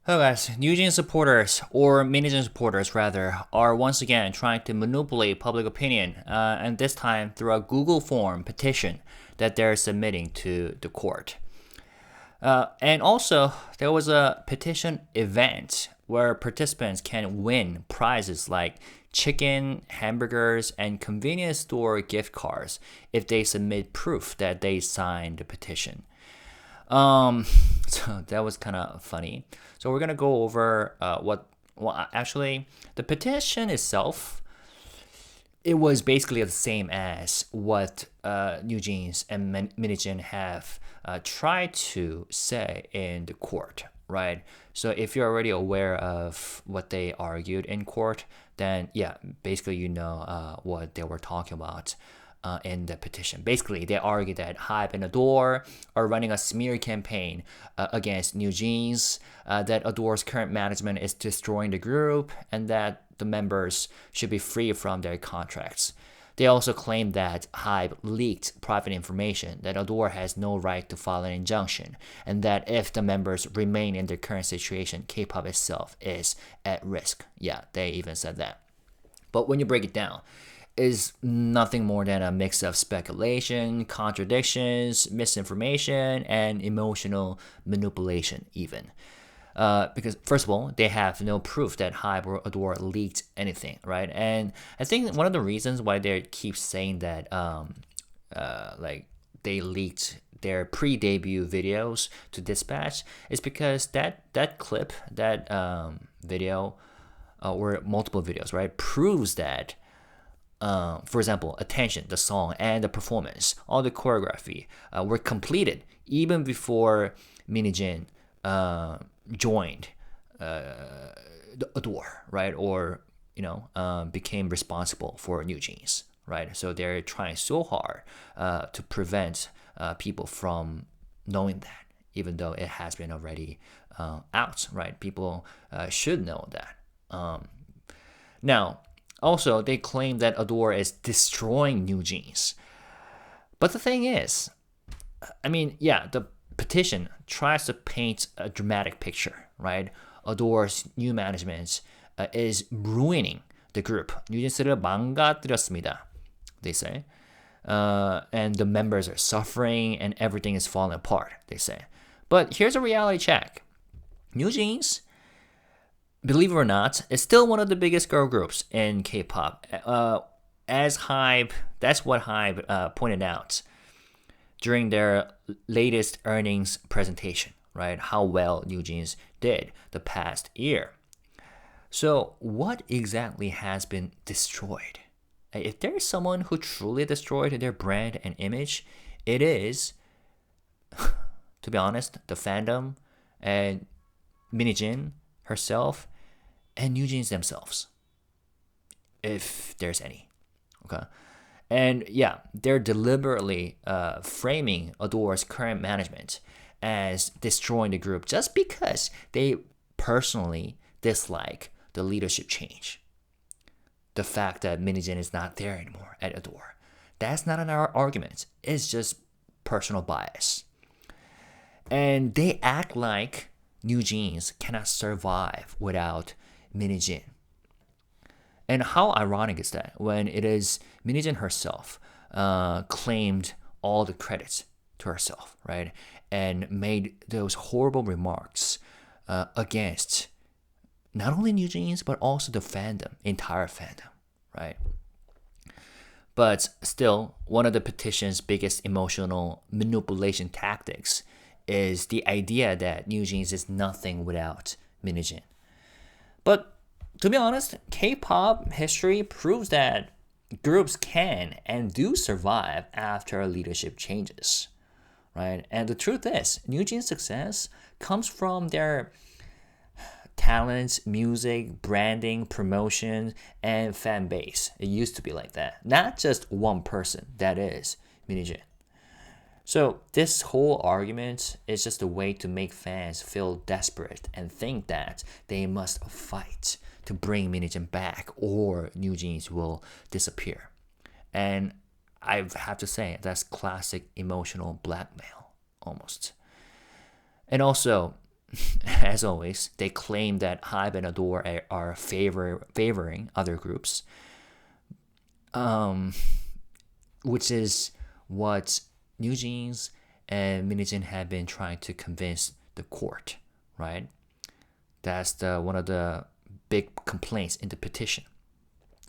Hello guys, NewJeans supporters, or NewJeans supporters rather, are once again trying to manipulate public opinion, and this time through a Google form petition that they're submitting to the court. And also, there was a petition event where participants can win prizes like chicken, hamburgers, and convenience store gift cards if they submit proof that they signed the petition. So that was kind of funny. So we're gonna go over actually, the petition itself. It was basically the same as what NewJeans and Minigen have tried to say in the court, right? So if you're already aware of what they argued in court, then yeah, basically you know what they were talking about. In the petition. Basically, they argue that HYBE and Adore are running a smear campaign against NewJeans, that Adore's current management is destroying the group, and that the members should be free from their contracts. They also claim that HYBE leaked private information, that Adore has no right to file an injunction, and that if the members remain in their current situation, K-pop itself is at risk. Yeah, they even said that. But when you break it down, is nothing more than a mix of speculation, contradictions, misinformation, and emotional manipulation even. Because first of all, they have no proof that HYBE or Adore leaked anything, right? And I think one of the reasons why they keep saying that like they leaked their pre-debut videos to Dispatch is because that clip, that video, or multiple videos, right, proves that for example, Attention, the song, and the performance, all the choreography were completed even before Minijin joined Adore, right? Or, became responsible for NewJeans, right? So they're trying so hard to prevent people from knowing that, even though it has been already out, right? People should know that. Now, also, they claim that Adore is destroying NewJeans. But the thing is, the petition tries to paint a dramatic picture, right? Adore's new management is ruining the group. NewJeans를 망가뜨렸습니다, they say. And the members are suffering and everything is falling apart, they say. But here's a reality check. NewJeans, believe it or not, is still one of the biggest girl groups in K-pop. As HYBE, that's what HYBE pointed out during their latest earnings presentation, right? How well NewJeans did the past year. So what exactly has been destroyed? If there is someone who truly destroyed their brand and image, it is, to be honest, the fandom and Minijin herself and NewJeans themselves, if there's any. Okay. And yeah, they're deliberately framing Adore's current management as destroying the group just because they personally dislike the leadership change. The fact that Minijin is not there anymore at Adore. That's not an argument. It's just personal bias. And they act like NewJeans cannot survive without Minijin. And how ironic is that when it is Minijin herself claimed all the credits to herself, right? And made those horrible remarks against not only NewJeans, but also the fandom, entire fandom, right? But still, one of the petition's biggest emotional manipulation tactics is the idea that NewJeans is nothing without Minijin. But to be honest, K-pop history proves that groups can and do survive after leadership changes, right? And the truth is, NewJeans' success comes from their talents, music, branding, promotion, and fan base. It used to be like that. Not just one person, that is Minijin. So this whole argument is just a way to make fans feel desperate and think that they must fight to bring Minijin back or NewJeans will disappear. And I have to say, that's classic emotional blackmail, almost. And also, as always, they claim that HYBE and Adore are favoring other groups, which is what NewJeans and Minigen have been trying to convince the court, right? That's one of the big complaints in the petition,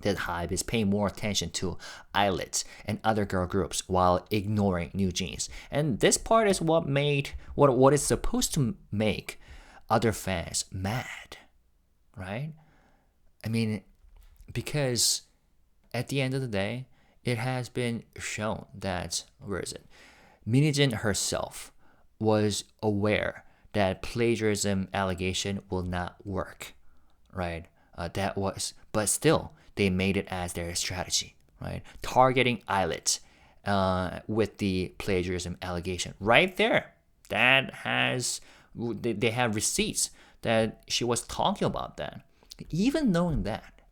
that HYBE is paying more attention to islets and other girl groups while ignoring NewJeans. And this part is what is supposed to make other fans mad, right? I mean, because at the end of the day, it has been shown that, Minigen herself was aware that plagiarism allegation will not work, right? But still, they made it as their strategy, right? Targeting islets with the plagiarism allegation right there. They have receipts that she was talking about that. Even knowing that,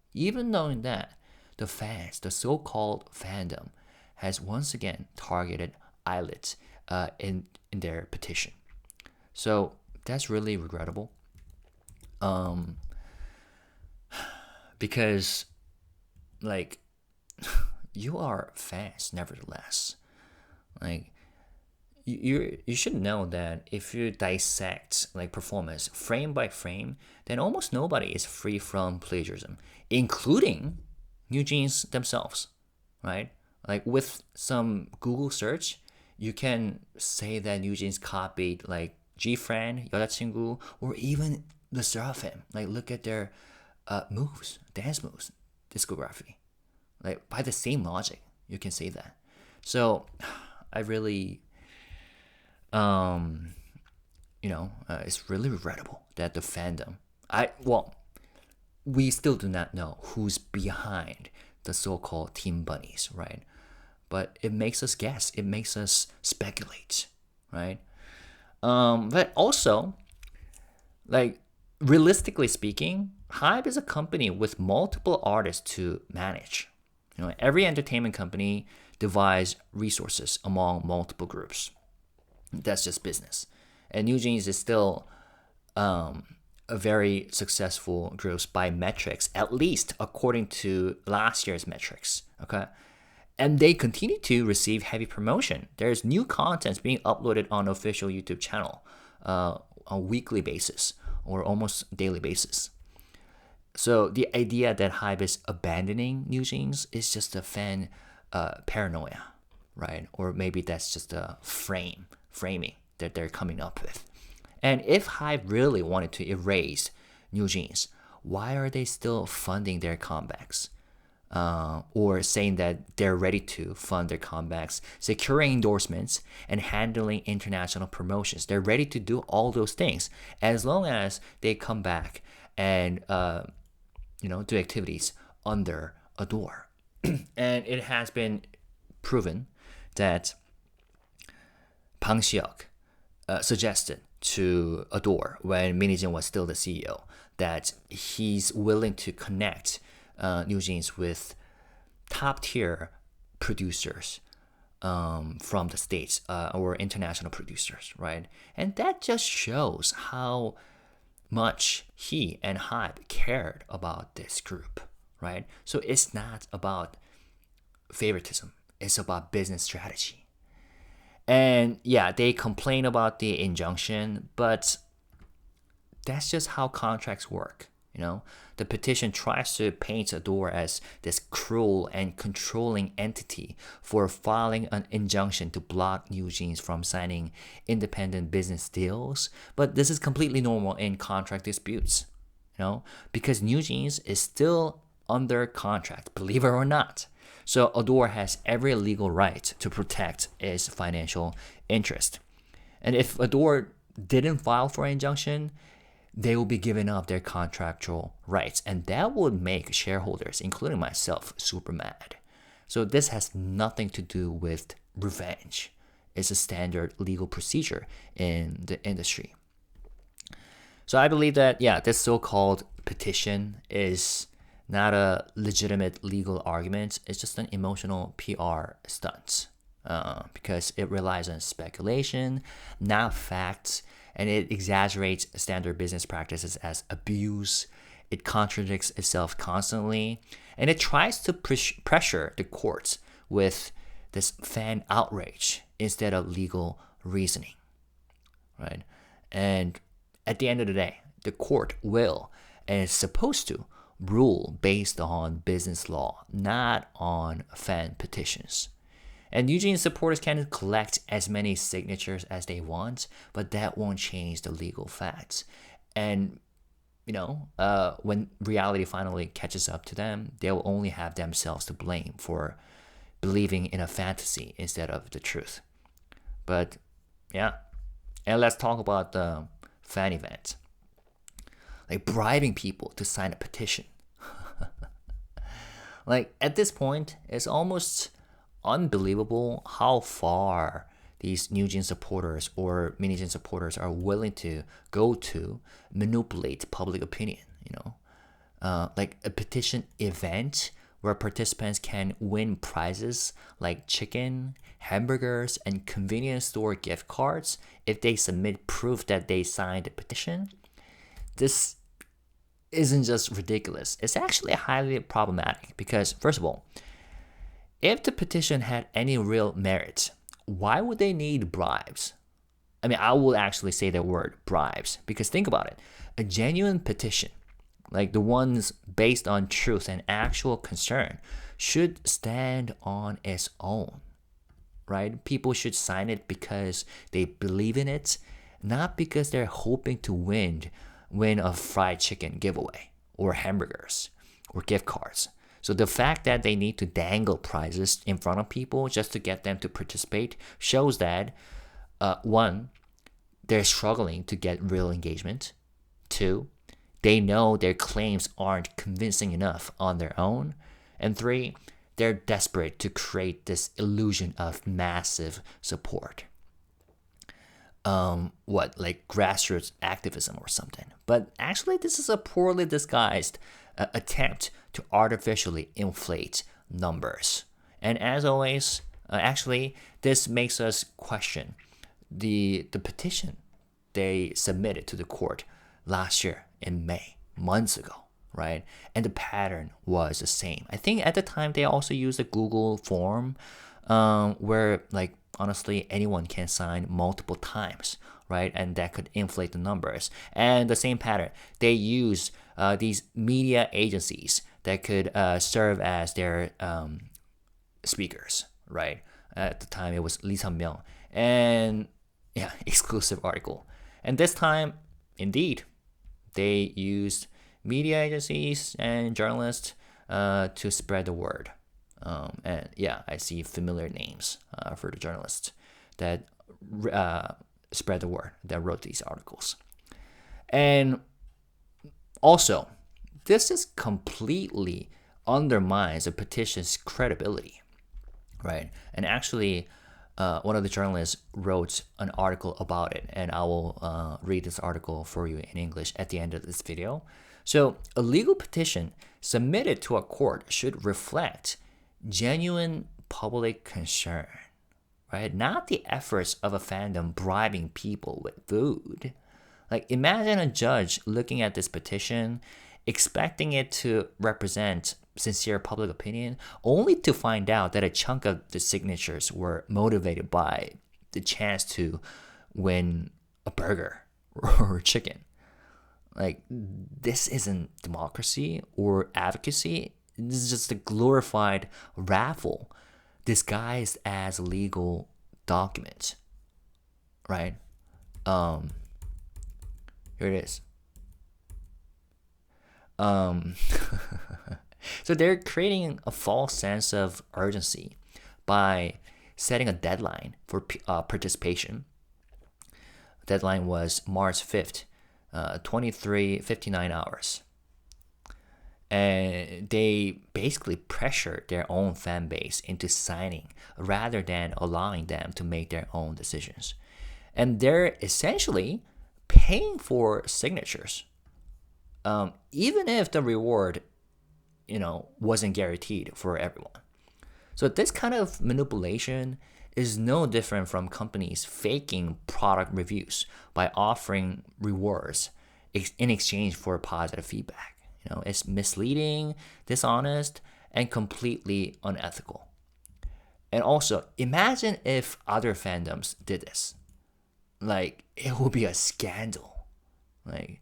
the fans, the so-called fandom, has once again targeted islets in their petition. So that's really regrettable. Because, like, you are fans nevertheless. Like, you should know that if you dissect like performance frame by frame, then almost nobody is free from plagiarism, including NewJeans themselves, right? Like with some Google search, you can say that NewJeans copied like G-Friend, 여자친구, or even the Seraphim. Like look at their dance moves, discography. Like by the same logic, you can say that. So I really, it's really regrettable that the fandom, we still do not know who's behind the so-called Team Bunnies, right? But it makes us guess. It makes us speculate, right? But also, like, realistically speaking, HYBE is a company with multiple artists to manage. Every entertainment company divides resources among multiple groups. That's just business. And NewJeans is still a very successful group by metrics, at least according to last year's metrics. Okay. And they continue to receive heavy promotion. There's new content being uploaded on official YouTube channel on a weekly basis or almost daily basis. So the idea that HYBE is abandoning NewJeans is just a fan paranoia, right? Or maybe that's just a framing that they're coming up with. And if HYBE really wanted to erase NewJeans, why are they still funding their comebacks? Or saying that they're ready to fund their comebacks, securing endorsements, and handling international promotions. They're ready to do all those things as long as they come back and do activities under Adore. And it has been proven that Bang Si-hyuk suggested to Adore when Minigen was still the CEO that he's willing to connect NewJeans with top-tier producers from the States or international producers, right? And that just shows how much he and HYBE cared about this group, right? So it's not about favoritism. It's about business strategy. And yeah, they complain about the injunction, but that's just how contracts work. The petition tries to paint Adore as this cruel and controlling entity for filing an injunction to block NewJeans from signing independent business deals. But this is completely normal in contract disputes, because NewJeans is still under contract, believe it or not. So Adore has every legal right to protect its financial interest. And if Adore didn't file for an injunction, they will be giving up their contractual rights. And that would make shareholders, including myself, super mad. So this has nothing to do with revenge. It's a standard legal procedure in the industry. So I believe that, this so-called petition is not a legitimate legal argument. It's just an emotional PR stunt because it relies on speculation, not facts, and it exaggerates standard business practices as abuse. It contradicts itself constantly, and it tries to pressure the courts with this fan outrage instead of legal reasoning, right? And at the end of the day, the court will and is supposed to rule based on business law, not on fan petitions. And NewJeans supporters can collect as many signatures as they want, but that won't change the legal facts. And when reality finally catches up to them, they will only have themselves to blame for believing in a fantasy instead of the truth. But yeah, and let's talk about the fan event. Like bribing people to sign a petition. Like at this point, it's almost unbelievable how far these NewJeans supporters or MiniJeans supporters are willing to go to manipulate public opinion. Like a petition event where participants can win prizes like chicken, hamburgers, and convenience store gift cards if they submit proof that they signed a petition. This isn't just ridiculous, it's actually highly problematic because, first of all, if the petition had any real merit, why would they need bribes? I mean, I will actually say the word bribes because think about it. A genuine petition, like the ones based on truth and actual concern, should stand on its own, right? People should sign it because they believe in it, not because they're hoping to win a fried chicken giveaway or hamburgers or gift cards. So the fact that they need to dangle prizes in front of people just to get them to participate shows that, one, they're struggling to get real engagement. Two, they know their claims aren't convincing enough on their own. And three, they're desperate to create this illusion of massive support. Like grassroots activism or something. But actually, this is a poorly disguised attempt to artificially inflate numbers. And as always, actually, this makes us question the petition they submitted to the court last year in May, months ago, right? And the pattern was the same. I think at the time they also used a Google form where, like, honestly, anyone can sign multiple times, right? And that could inflate the numbers. And the same pattern, they use these media agencies that could serve as their speakers, right? At the time, it was Lee Sang-myung. And yeah, exclusive article. And this time, indeed, they used media agencies and journalists to spread the word. And yeah, I see familiar names for the journalists that spread the word, that wrote these articles. And also, this just completely undermines a petition's credibility, right? And actually, one of the journalists wrote an article about it, and I will read this article for you in English at the end of this video. So, a legal petition submitted to a court should reflect genuine public concern, right? Not the efforts of a fandom bribing people with food. Like, imagine a judge looking at this petition, expecting it to represent sincere public opinion, only to find out that a chunk of the signatures were motivated by the chance to win a burger or chicken. Like, this isn't democracy or advocacy. This is just a glorified raffle disguised as legal document, right? Here it is. So they're creating a false sense of urgency by setting a deadline for participation. The deadline was March 5th, 23:59 hours. And they basically pressured their own fan base into signing rather than allowing them to make their own decisions. And they're essentially paying for signatures, even if the reward, wasn't guaranteed for everyone. So this kind of manipulation is no different from companies faking product reviews by offering rewards in exchange for positive feedback. It's misleading, dishonest, and completely unethical. And also, imagine if other fandoms did this. Like, it would be a scandal. Like,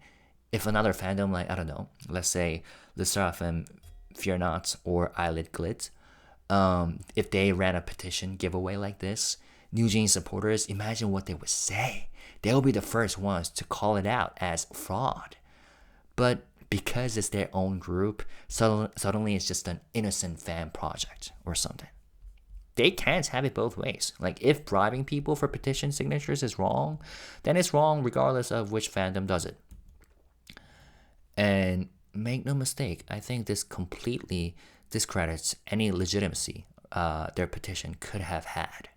if another fandom, like, I don't know, let's say Le Seraphim Fear Not or Eyelid Glit, if they ran a petition giveaway like this, NewJeans supporters, imagine what they would say. They'll be the first ones to call it out as fraud. But because it's their own group, suddenly it's just an innocent fan project or something. They can't have it both ways. Like, if bribing people for petition signatures is wrong, then it's wrong regardless of which fandom does it. And make no mistake, I think this completely discredits any legitimacy their petition could have had.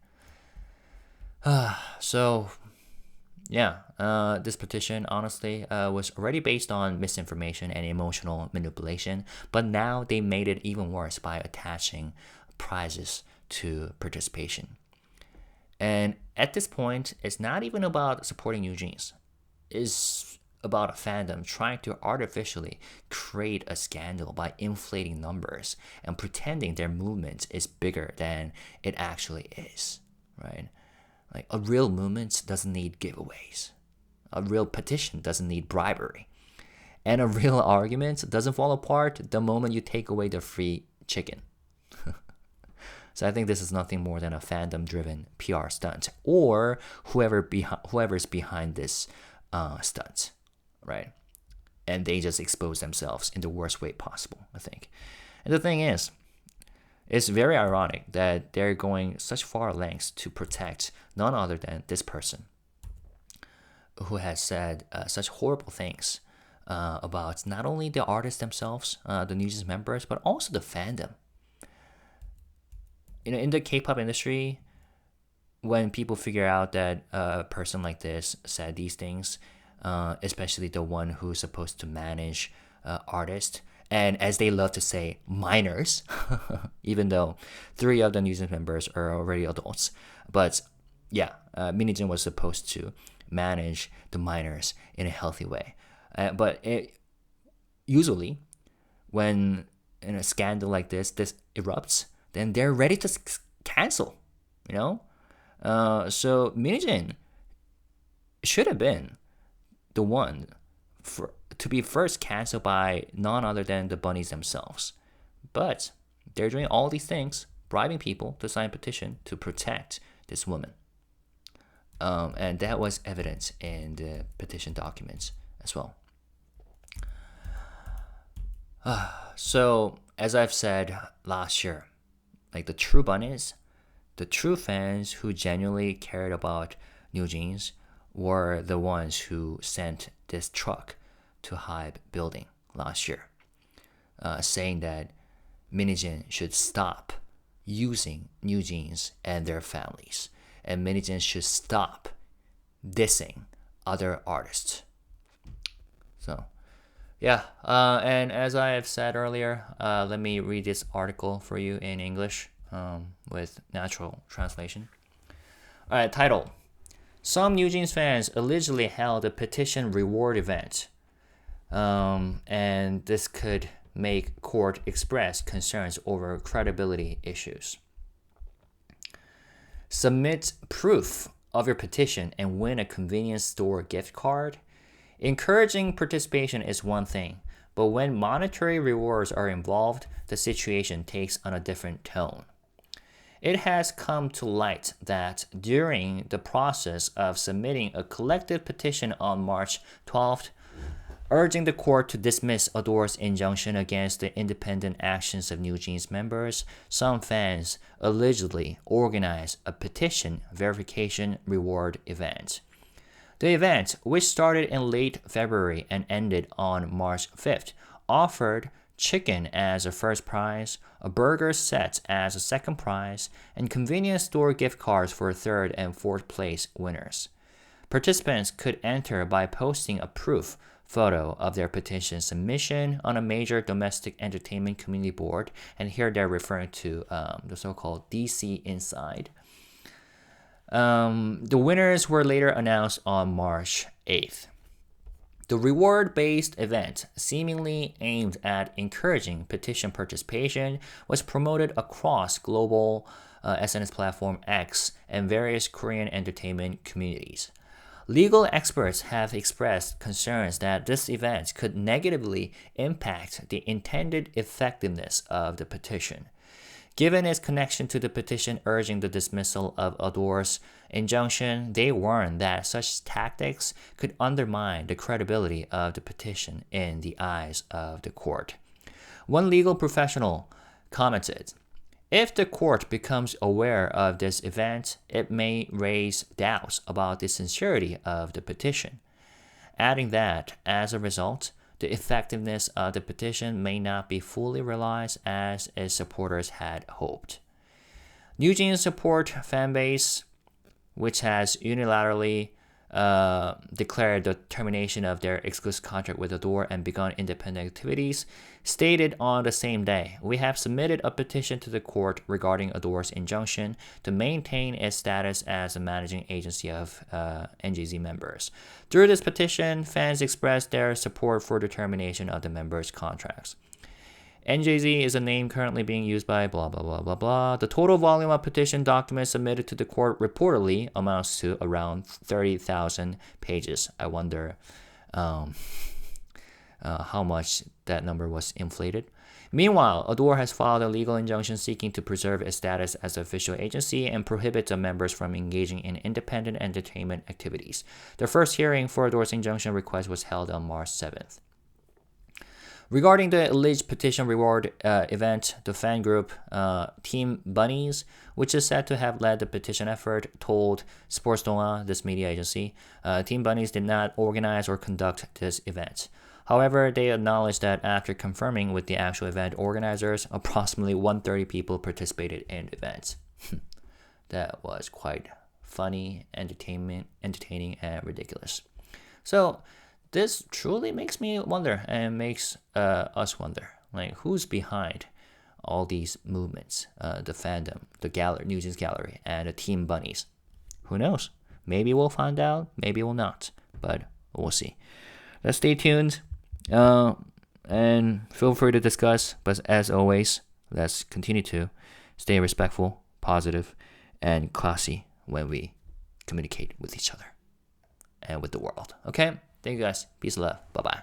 This petition, honestly, was already based on misinformation and emotional manipulation, but now they made it even worse by attaching prizes to participation. And at this point, it's not even about supporting NewJeans. It's about a fandom trying to artificially create a scandal by inflating numbers and pretending their movement is bigger than it actually is, right? Like, a real movement doesn't need giveaways. A real petition doesn't need bribery. And a real argument doesn't fall apart the moment you take away the free chicken. So I think this is nothing more than a fandom-driven PR stunt, or whoever's behind this stunt, right? And they just expose themselves in the worst way possible, I think. And the thing is, it's very ironic that they're going such far lengths to protect none other than this person who has said such horrible things about not only the artists themselves, the NewJeans members, but also the fandom. In the K-pop industry, when people figure out that a person like this said these things, especially the one who's supposed to manage artists, and as they love to say, minors, even though 3 of the NewJeans members are already adults. But yeah, Minijin was supposed to manage the minors in a healthy way. But usually, when in a scandal like this erupts, then they're ready to cancel, So Minijin should have been the one to be first canceled by none other than the Bunnies themselves. But they're doing all these things, bribing people to sign a petition to protect this woman. And that was evident in the petition documents as well. So, as I've said last year, like, the true Bunnies, the true fans who genuinely cared about NewJeans were the ones who sent this truck to HYBE building last year, saying that Minijin should stop using NewJeans and their families, and Minijin should stop dissing other artists. So, yeah, and as I have said earlier, let me read this article for you in English with natural translation. All right, title: Some NewJeans fans allegedly held a petition reward event, and this could make court express concerns over credibility issues. Submit proof of your petition and win a convenience store gift card. Encouraging participation is one thing, but when monetary rewards are involved, the situation takes on a different tone. It has come to light that during the process of submitting a collective petition on March 12th, urging the court to dismiss Ador's injunction against the independent actions of NewJeans members, some fans allegedly organized a petition verification reward event. The event, which started in late February and ended on March 5th, offered chicken as a first prize, a burger set as a second prize, and convenience store gift cards for third and fourth place winners. Participants could enter by posting a proof photo of their petition submission on a major domestic entertainment community board, and here they're referring to the so-called DC Inside. The winners were later announced on March 8th. The reward-based event, seemingly aimed at encouraging petition participation, was promoted across global SNS platform X and various Korean entertainment communities. Legal experts have expressed concerns that this event could negatively impact the intended effectiveness of the petition. Given its connection to the petition urging the dismissal of Ador's injunction, they warned that such tactics could undermine the credibility of the petition in the eyes of the court. One legal professional commented, "If the court becomes aware of this event, it may raise doubts about the sincerity of the petition," adding that, as a result, the effectiveness of the petition may not be fully realized as its supporters had hoped. NewJeans support fanbase, which has unilaterally declared the termination of their exclusive contract with Adore and begun independent activities, stated on the same day, "We have submitted a petition to the court regarding Adore's injunction to maintain its status as a managing agency of NJZ members. Through this petition, fans expressed their support for the termination of the members' contracts. NJZ is a name currently being used by blah, blah, blah, blah, blah. The total volume of petition documents submitted to the court reportedly amounts to around 30,000 pages. I wonder how much that number was inflated. Meanwhile, Adore has filed a legal injunction seeking to preserve its status as an official agency and prohibit the members from engaging in independent entertainment activities. The first hearing for Adore's injunction request was held on March 7th. Regarding the alleged petition reward event, the fan group Team Bunnies, which is said to have led the petition effort, told Sportsdonga, this media agency, Team Bunnies did not organize or conduct this event. However, they acknowledged that after confirming with the actual event organizers, approximately 130 people participated in the event. That was quite funny, entertaining, and ridiculous. So this truly makes me wonder, and makes us wonder, like, who's behind all these movements, the fandom, the gallery, NewJeans gallery, and the Team Bunnies. Who knows? Maybe we'll find out, maybe we'll not, but we'll see. Let's stay tuned, and feel free to discuss, but as always, let's continue to stay respectful, positive, and classy when we communicate with each other and with the world, okay? Thank you guys. Peace and love. Bye-bye.